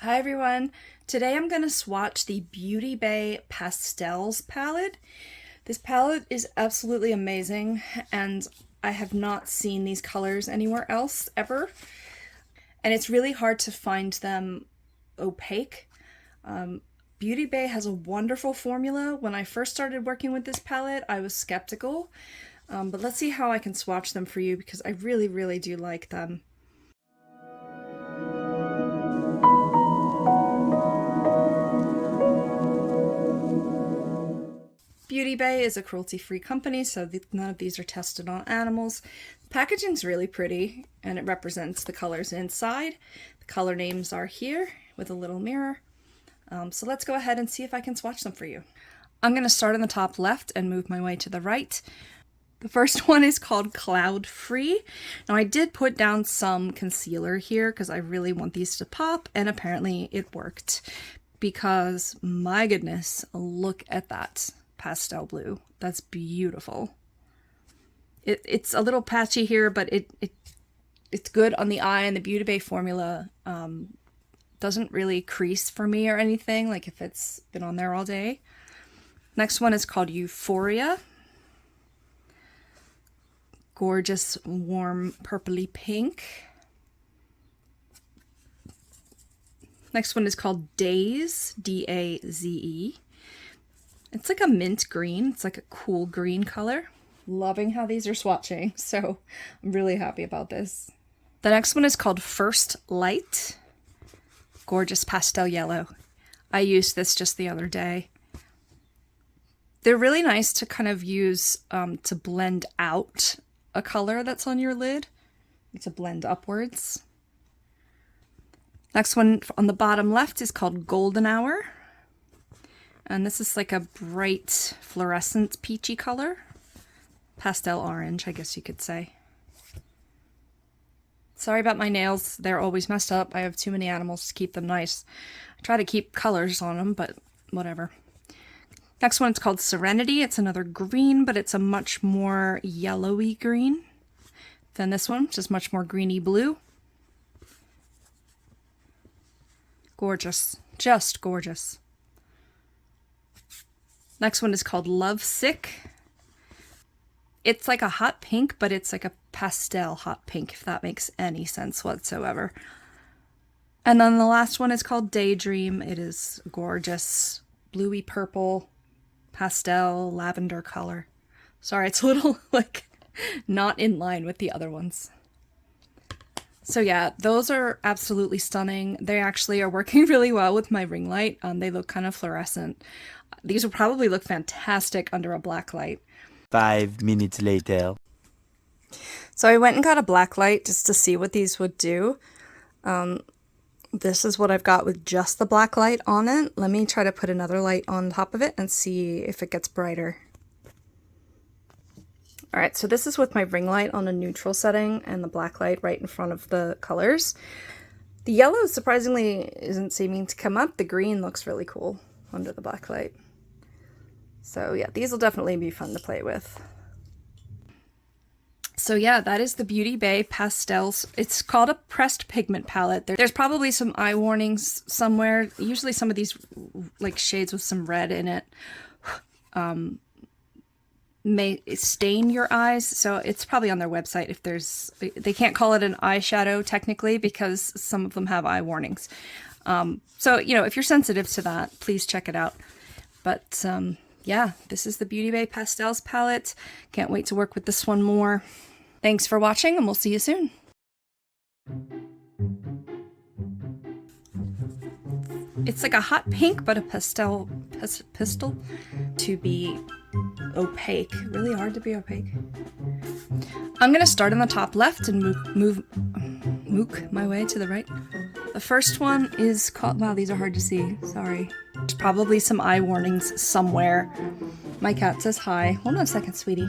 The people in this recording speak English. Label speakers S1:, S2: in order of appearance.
S1: Hi everyone! Today I'm going to swatch the Beauty Bay Pastels palette. This palette is absolutely amazing and I have not seen these colors anywhere else ever. And it's really hard to find them opaque. Beauty Bay has a wonderful formula. When I first started working with this palette, I was skeptical. But let's see how I can swatch them for you because I really do like them. Beauty Bay is a cruelty-free company, so none of these are tested on animals. The packaging's really pretty, and it represents the colors inside. The color names are here with a little mirror. So let's go ahead and see if I can swatch them for you. I'm going to start on the top left and move my way to the right. The first one is called Cloud Free. Now I did put down some concealer here because I really want these to pop, and apparently it worked. Because, my goodness, look at that pastel blue. That's beautiful. It's a little patchy here, but it's good on the eye, and the Beauty Bay formula doesn't really crease for me or anything, like if it's been on there all day. Next one is called Euphoria. Gorgeous, warm, purpley pink. Next one is called Daze, D-A-Z-E. It's like a mint green. It's like a cool green color. Loving how these are swatching, so I'm really happy about this. The next one is called First Light. Gorgeous pastel yellow. I used this just the other day. They're really nice to kind of use to blend out a color that's on your lid. To blend upwards. Next one on the bottom left is called Golden Hour. And this is like a bright fluorescent peachy color. Pastel orange, I guess you could say. Sorry about my nails. They're always messed up. I have too many animals to keep them nice. I try to keep colors on them, but whatever. Next one is called Serenity. It's another green, but it's a much more yellowy green than this one, which is much more greeny blue. Gorgeous. Just gorgeous. Next one is called Love Sick. It's like a hot pink, but it's like a pastel hot pink, if that makes any sense whatsoever. And then the last one is called Daydream. It is gorgeous, bluey purple, pastel, lavender color. Sorry, it's a little like not in line with the other ones. So yeah, those are absolutely stunning. They actually are working really well with my ring light. They look kind of fluorescent. These will probably look fantastic under a black light.
S2: 5 minutes later.
S1: So I went and got a black light just to see what these would do. This is what I've got with just the black light on it. Let me try to put another light on top of it and see if it gets brighter. Alright, so this is with my ring light on a neutral setting and the black light right in front of the colors. The yellow surprisingly isn't seeming to come up. The green looks really cool under the black light. So yeah, these will definitely be fun to play with. So yeah, that is the Beauty Bay Pastels. It's called a pressed pigment palette. There's probably some eye warnings somewhere. Usually some of these like shades with some red in it may stain your eyes, so it's probably on their website if there's... They can't call it an eyeshadow technically because some of them have eye warnings. So, you know, if you're sensitive to that, please check it out. But yeah, this is the Beauty Bay Pastels palette. Can't wait to work with this one more. Thanks for watching, and we'll see you soon. It's like a hot pink, but a pastel to be opaque. Really hard to be opaque. I'm gonna start on the top left and mook my way to the right. The first one is called... Wow, these are hard to see. Sorry. There's probably some eye warnings somewhere. My cat says hi. Hold on a second, sweetie.